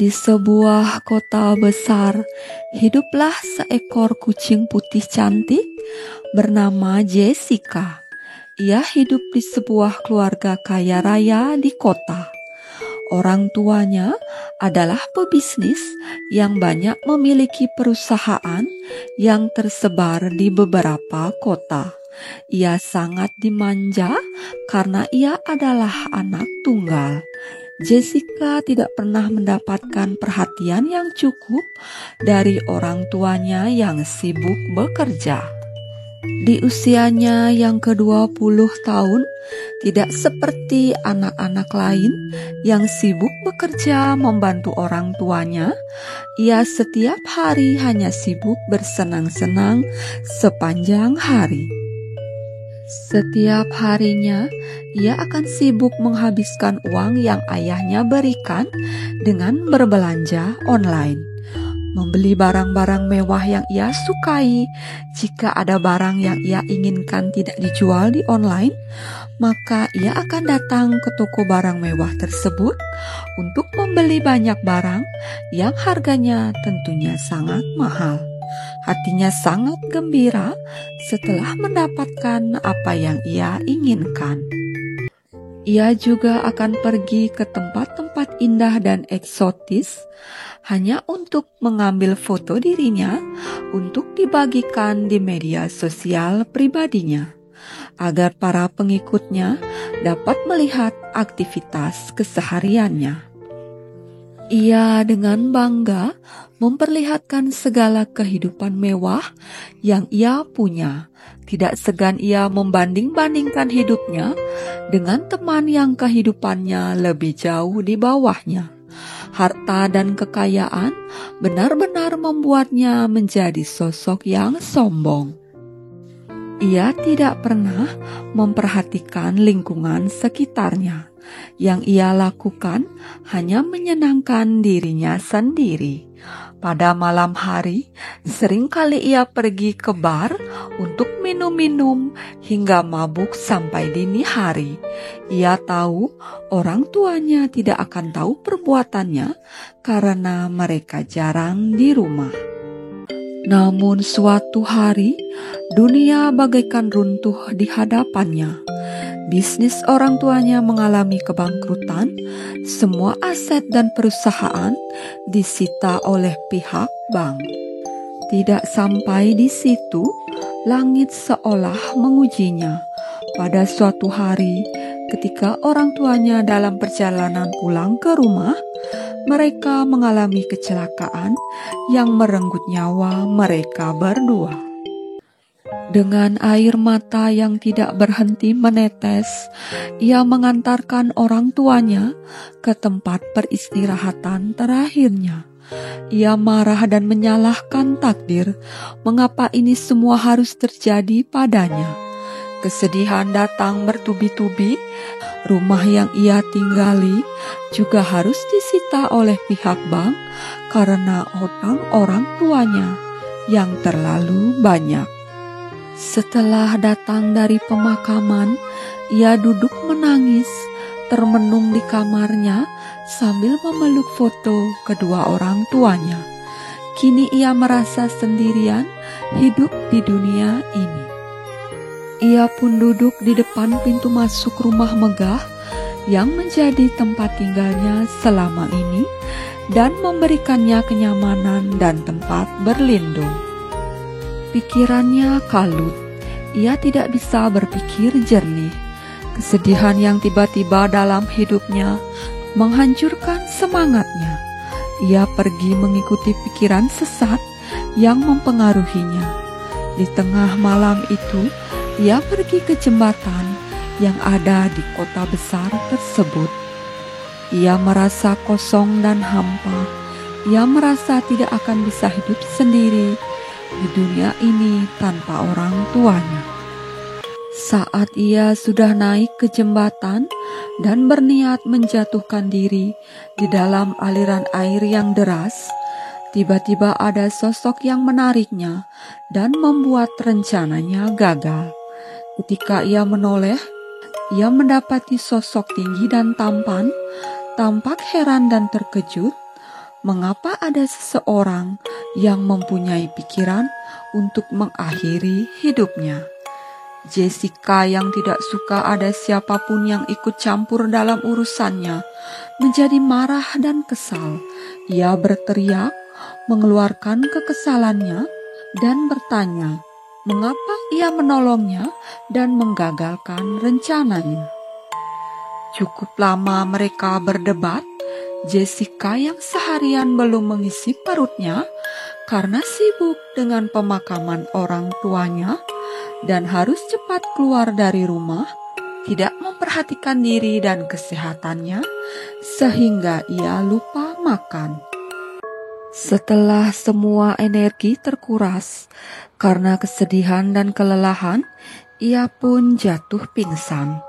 Di sebuah kota besar, hiduplah seekor kucing putih cantik bernama Jessica. Ia hidup di sebuah keluarga kaya raya di kota. Orang tuanya adalah pebisnis yang banyak memiliki perusahaan yang tersebar di beberapa kota. Ia sangat dimanja karena ia adalah anak tunggal. Jessica tidak pernah mendapatkan perhatian yang cukup dari orang tuanya yang sibuk bekerja. Di usianya yang ke-20 tahun, tidak seperti anak-anak lain yang sibuk bekerja membantu orang tuanya, ia setiap hari hanya sibuk bersenang-senang sepanjang hari. Setiap harinya, ia akan sibuk menghabiskan uang yang ayahnya berikan dengan berbelanja online. Membeli barang-barang mewah yang ia sukai. Jika ada barang yang ia inginkan tidak dijual di online, maka ia akan datang ke toko barang mewah tersebut untuk membeli banyak barang yang harganya tentunya sangat mahal. Hatinya sangat gembira setelah mendapatkan apa yang ia inginkan. Ia juga akan pergi ke tempat-tempat indah dan eksotis hanya untuk mengambil foto dirinya untuk dibagikan di media sosial pribadinya, agar para pengikutnya dapat melihat aktivitas kesehariannya. Ia dengan bangga memperlihatkan segala kehidupan mewah yang ia punya. Tidak segan ia membanding-bandingkan hidupnya dengan teman yang kehidupannya lebih jauh di bawahnya. Harta dan kekayaan benar-benar membuatnya menjadi sosok yang sombong. Ia tidak pernah memperhatikan lingkungan sekitarnya. Yang ia lakukan hanya menyenangkan dirinya sendiri. Pada malam hari, seringkali ia pergi ke bar untuk minum-minum hingga mabuk sampai dini hari. Ia tahu orang tuanya tidak akan tahu perbuatannya karena mereka jarang di rumah. Namun suatu hari, dunia bagaikan runtuh di hadapannya. Bisnis orang tuanya mengalami kebangkrutan, semua aset dan perusahaan disita oleh pihak bank. Tidak sampai di situ, langit seolah mengujinya. Pada suatu hari, ketika orang tuanya dalam perjalanan pulang ke rumah, mereka mengalami kecelakaan yang merenggut nyawa mereka berdua. Dengan air mata yang tidak berhenti menetes, ia mengantarkan orang tuanya ke tempat peristirahatan terakhirnya. Ia marah dan menyalahkan takdir, mengapa ini semua harus terjadi padanya. Kesedihan datang bertubi-tubi, rumah yang ia tinggali juga harus disita oleh pihak bank karena hutang orang tuanya yang terlalu banyak. Setelah datang dari pemakaman, ia duduk menangis, termenung di kamarnya sambil memeluk foto kedua orang tuanya. Kini ia merasa sendirian hidup di dunia ini. Ia pun duduk di depan pintu masuk rumah megah yang menjadi tempat tinggalnya selama ini dan memberikannya kenyamanan dan tempat berlindung. Pikirannya kalut, ia tidak bisa berpikir jernih. Kesedihan yang tiba-tiba dalam hidupnya menghancurkan semangatnya. Ia pergi mengikuti pikiran sesat yang mempengaruhinya. Di tengah malam itu, ia pergi ke jembatan yang ada di kota besar tersebut. Ia merasa kosong dan hampa. Ia merasa tidak akan bisa hidup sendiri di dunia ini tanpa orang tuanya. Saat ia sudah naik ke jembatan dan berniat menjatuhkan diri di dalam aliran air yang deras, tiba-tiba ada sosok yang menariknya dan membuat rencananya gagal. Ketika ia menoleh, ia mendapati sosok tinggi dan tampan, tampak heran dan terkejut. mengapa ada seseorang yang mempunyai pikiran untuk mengakhiri hidupnya. Jessica yang tidak suka ada siapapun yang ikut campur dalam urusannya menjadi marah dan kesal. Ia berteriak, mengeluarkan kekesalannya, dan bertanya mengapa ia menolongnya dan menggagalkan rencananya. Cukup lama mereka berdebat. Jessica yang seharian belum mengisi perutnya karena sibuk dengan pemakaman orang tuanya dan harus cepat keluar dari rumah, tidak memperhatikan diri dan kesehatannya, sehingga ia lupa makan. Setelah semua energi terkuras karena kesedihan dan kelelahan, ia pun jatuh pingsan.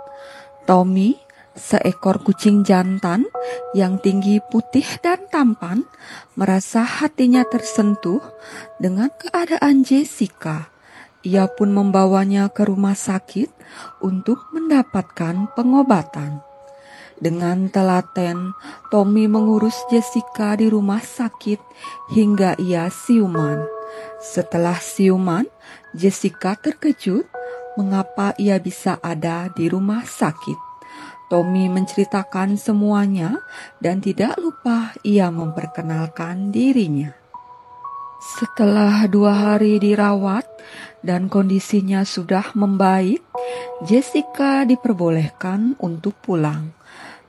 Tommy, seekor kucing jantan yang tinggi, putih, dan tampan, merasa hatinya tersentuh dengan keadaan Jessica. Ia pun membawanya ke rumah sakit untuk mendapatkan pengobatan. Dengan telaten, Tommy mengurus Jessica di rumah sakit hingga ia siuman. Setelah siuman, Jessica terkejut mengapa ia bisa ada di rumah sakit. Tommy menceritakan semuanya dan tidak lupa ia memperkenalkan dirinya. Setelah 2 hari dirawat dan kondisinya sudah membaik, Jessica diperbolehkan untuk pulang.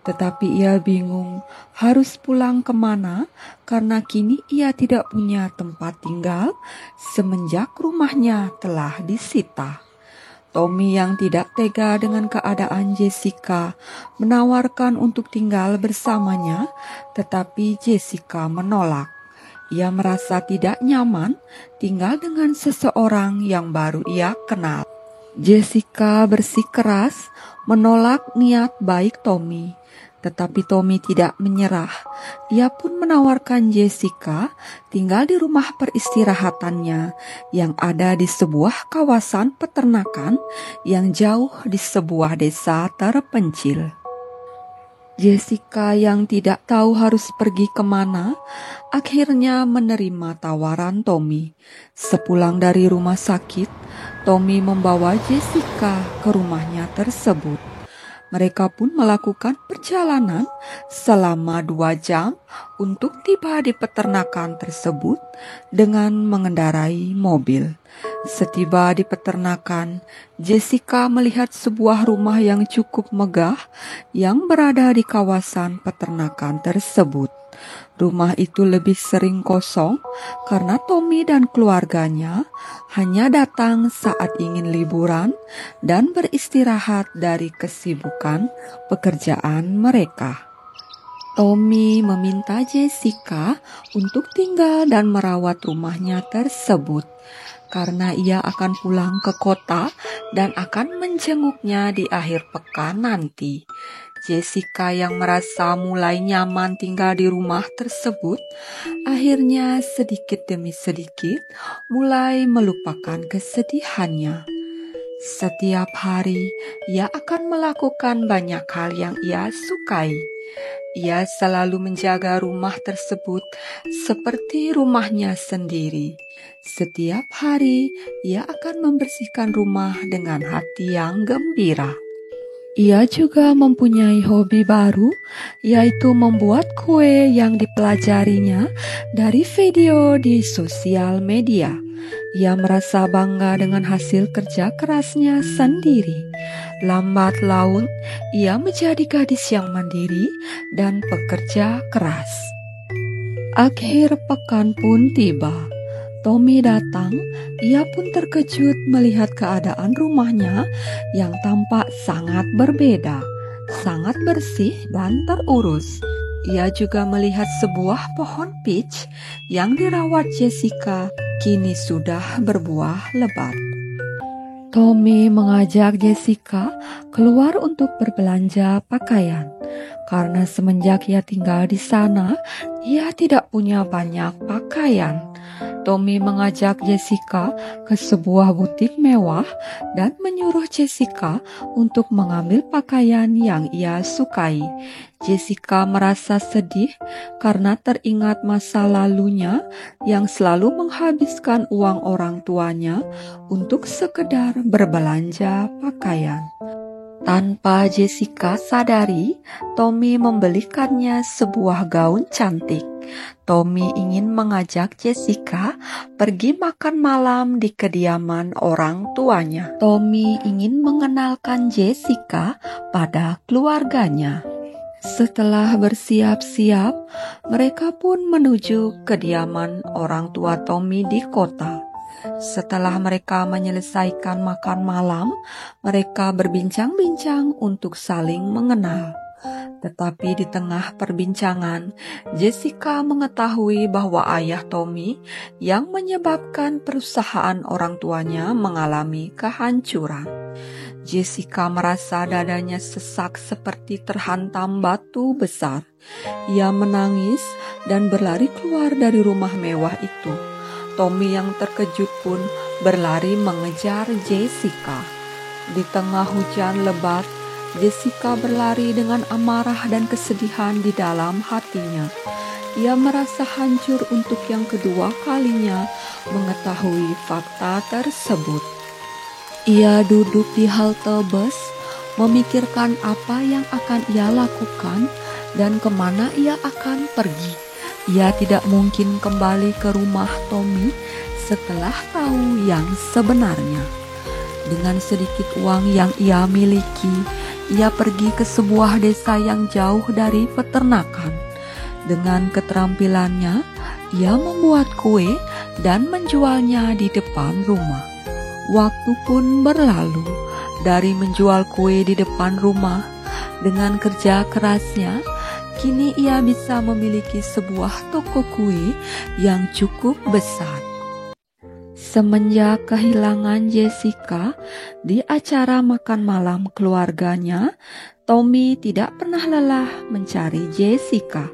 Tetapi ia bingung harus pulang kemana karena kini ia tidak punya tempat tinggal semenjak rumahnya telah disita. Tommy yang tidak tega dengan keadaan Jessica menawarkan untuk tinggal bersamanya, tetapi Jessica menolak. Ia merasa tidak nyaman tinggal dengan seseorang yang baru ia kenal. Jessica bersikeras menolak niat baik Tommy, tetapi Tommy tidak menyerah. Ia pun menawarkan Jessica tinggal di rumah peristirahatannya yang ada di sebuah kawasan peternakan yang jauh di sebuah desa terpencil. Jessica yang tidak tahu harus pergi kemana, akhirnya menerima tawaran Tommy. Sepulang dari rumah sakit, Tommy membawa Jessica ke rumahnya tersebut. Mereka pun melakukan perjalanan selama 2 jam untuk tiba di peternakan tersebut dengan mengendarai mobil. Setiba di peternakan, Jessica melihat sebuah rumah yang cukup megah yang berada di kawasan peternakan tersebut. Rumah itu lebih sering kosong karena Tommy dan keluarganya hanya datang saat ingin liburan dan beristirahat dari kesibukan pekerjaan mereka. Tommy meminta Jessica untuk tinggal dan merawat rumahnya tersebut karena ia akan pulang ke kota dan akan menjenguknya di akhir pekan nanti. Jessica yang merasa mulai nyaman tinggal di rumah tersebut, akhirnya sedikit demi sedikit mulai melupakan kesedihannya. Setiap hari, ia akan melakukan banyak hal yang ia sukai. Ia selalu menjaga rumah tersebut seperti rumahnya sendiri. Setiap hari, ia akan membersihkan rumah dengan hati yang gembira. Ia juga mempunyai hobi baru, yaitu membuat kue yang dipelajarinya dari video di sosial media. Ia merasa bangga dengan hasil kerja kerasnya sendiri. Lambat laun, ia menjadi gadis yang mandiri dan pekerja keras. Akhir pekan pun tiba. Tommy datang, ia pun terkejut melihat keadaan rumahnya yang tampak sangat berbeda, sangat bersih dan terurus. Ia juga melihat sebuah pohon peach yang dirawat Jessica kini sudah berbuah lebat. Tommy mengajak Jessica keluar untuk berbelanja pakaian. Karena semenjak ia tinggal di sana, ia tidak punya banyak pakaian. Tommy mengajak Jessica ke sebuah butik mewah dan menyuruh Jessica untuk mengambil pakaian yang ia sukai. Jessica merasa sedih karena teringat masa lalunya yang selalu menghabiskan uang orang tuanya untuk sekedar berbelanja pakaian. Tanpa Jessica sadari, Tommy membelikannya sebuah gaun cantik. Tommy ingin mengajak Jessica pergi makan malam di kediaman orang tuanya. Tommy ingin mengenalkan Jessica pada keluarganya. Setelah bersiap-siap, mereka pun menuju kediaman orang tua Tommy di kota. Setelah mereka menyelesaikan makan malam, mereka berbincang-bincang untuk saling mengenal. Tetapi di tengah perbincangan, Jessica mengetahui bahwa ayah Tommy yang menyebabkan perusahaan orang tuanya mengalami kehancuran. Jessica merasa dadanya sesak seperti terhantam batu besar. Ia menangis dan berlari keluar dari rumah mewah itu. Tommy yang terkejut pun berlari mengejar Jessica. Di tengah hujan lebat, Jessica berlari dengan amarah dan kesedihan di dalam hatinya. Ia merasa hancur untuk yang kedua kalinya mengetahui fakta tersebut. Ia duduk di halte bus, memikirkan apa yang akan ia lakukan dan kemana ia akan pergi. Ia tidak mungkin kembali ke rumah Tommy setelah tahu yang sebenarnya. Dengan sedikit uang yang ia miliki, ia pergi ke sebuah desa yang jauh dari peternakan. Dengan keterampilannya, ia membuat kue dan menjualnya di depan rumah. Waktu pun berlalu. Dari menjual kue di depan rumah, dengan kerja kerasnya, kini ia bisa memiliki sebuah toko kue yang cukup besar. Semenjak kehilangan Jessica di acara makan malam keluarganya, Tommy tidak pernah lelah mencari Jessica.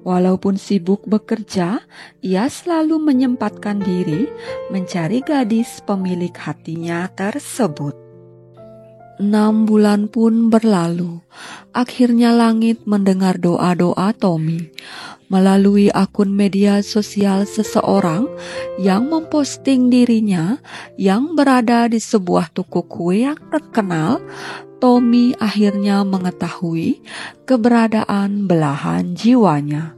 Walaupun sibuk bekerja, ia selalu menyempatkan diri mencari gadis pemilik hatinya tersebut. 6 bulan pun berlalu. Akhirnya langit mendengar doa-doa Tommy. Melalui akun media sosial seseorang yang memposting dirinya yang berada di sebuah toko kue yang terkenal, Tommy akhirnya mengetahui keberadaan belahan jiwanya.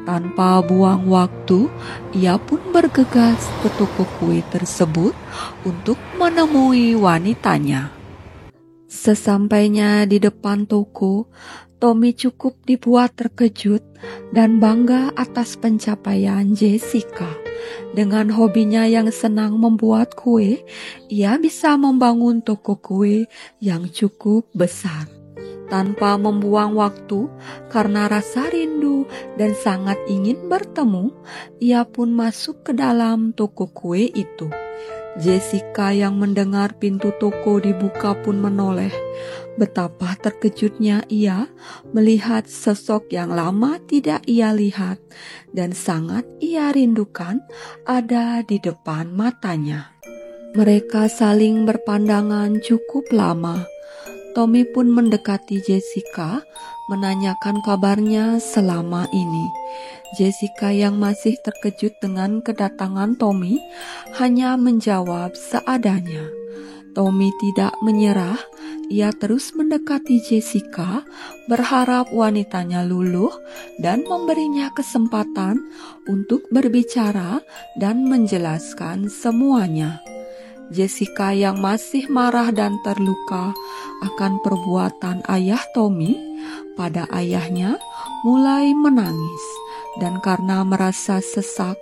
Tanpa buang waktu, ia pun bergegas ke toko kue tersebut untuk menemui wanitanya. Sesampainya di depan toko, Tommy cukup dibuat terkejut dan bangga atas pencapaian Jessica. Dengan hobinya yang senang membuat kue, ia bisa membangun toko kue yang cukup besar. Tanpa membuang waktu, karena rasa rindu dan sangat ingin bertemu, ia pun masuk ke dalam toko kue itu. Jessica yang mendengar pintu toko dibuka pun menoleh. Betapa terkejutnya ia melihat sosok yang lama tidak ia lihat dan sangat ia rindukan ada di depan matanya. Mereka saling berpandangan cukup lama. Tommy pun mendekati Jessica, menanyakan kabarnya selama ini. Jessica yang masih terkejut dengan kedatangan Tommy hanya menjawab seadanya. Tommy tidak menyerah, ia terus mendekati Jessica, berharap wanitanya luluh dan memberinya kesempatan untuk berbicara dan menjelaskan semuanya. Jessica yang masih marah dan terluka akan perbuatan ayah Tommy pada ayahnya mulai menangis. Dan karena merasa sesak,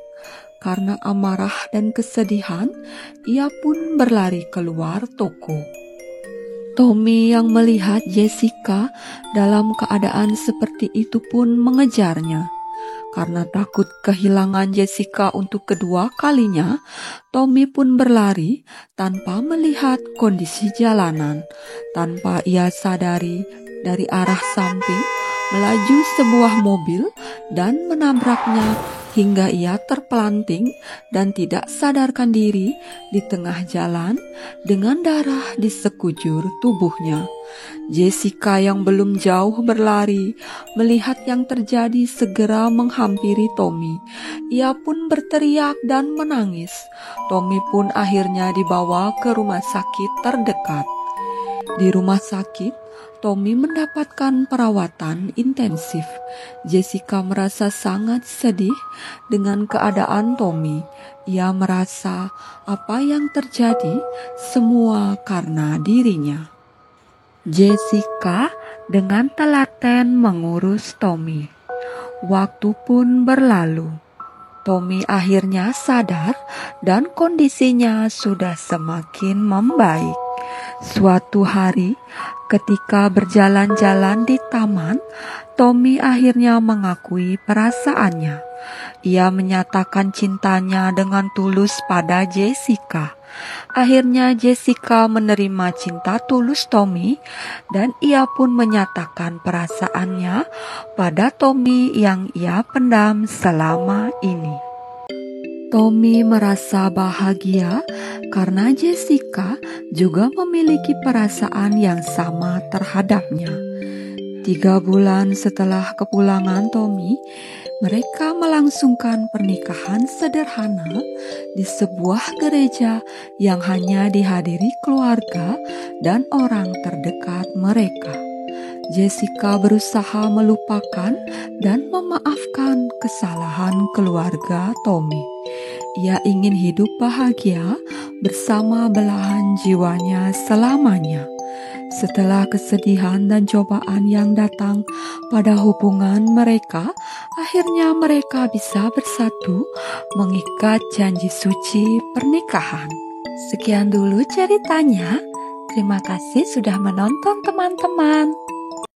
karena amarah dan kesedihan, ia pun berlari keluar toko. Tommy yang melihat Jessica dalam keadaan seperti itu pun mengejarnya. Karena takut kehilangan Jessica untuk kedua kalinya, Tommy pun berlari tanpa melihat kondisi jalanan. Tanpa ia sadari, dari arah samping melaju sebuah mobil dan menabraknya hingga ia terpelanting dan tidak sadarkan diri di tengah jalan dengan darah di sekujur tubuhnya. Jessica yang belum jauh berlari melihat yang terjadi segera menghampiri Tommy. Ia pun berteriak dan menangis. Tommy pun akhirnya dibawa ke rumah sakit terdekat. Di rumah sakit, Tommy mendapatkan perawatan intensif. Jessica merasa sangat sedih dengan keadaan Tommy. Ia merasa apa yang terjadi semua karena dirinya. Jessica dengan telaten mengurus Tommy. Waktu pun berlalu. Tommy akhirnya sadar dan kondisinya sudah semakin membaik. Suatu hari, ketika berjalan-jalan di taman, Tommy akhirnya mengakui perasaannya. Ia menyatakan cintanya dengan tulus pada Jessica. Akhirnya Jessica menerima cinta tulus Tommy dan ia pun menyatakan perasaannya pada Tommy yang ia pendam selama ini. Tommy merasa bahagia karena Jessica juga memiliki perasaan yang sama terhadapnya. 3 bulan setelah kepulangan Tommy, mereka melangsungkan pernikahan sederhana di sebuah gereja yang hanya dihadiri keluarga dan orang terdekat mereka. Jessica berusaha melupakan dan memaafkan kesalahan keluarga Tommy. Ia ingin hidup bahagia bersama belahan jiwanya selamanya. Setelah kesedihan dan cobaan yang datang pada hubungan mereka, akhirnya mereka bisa bersatu mengikat janji suci pernikahan. Sekian dulu ceritanya. Terima kasih sudah menonton teman-teman.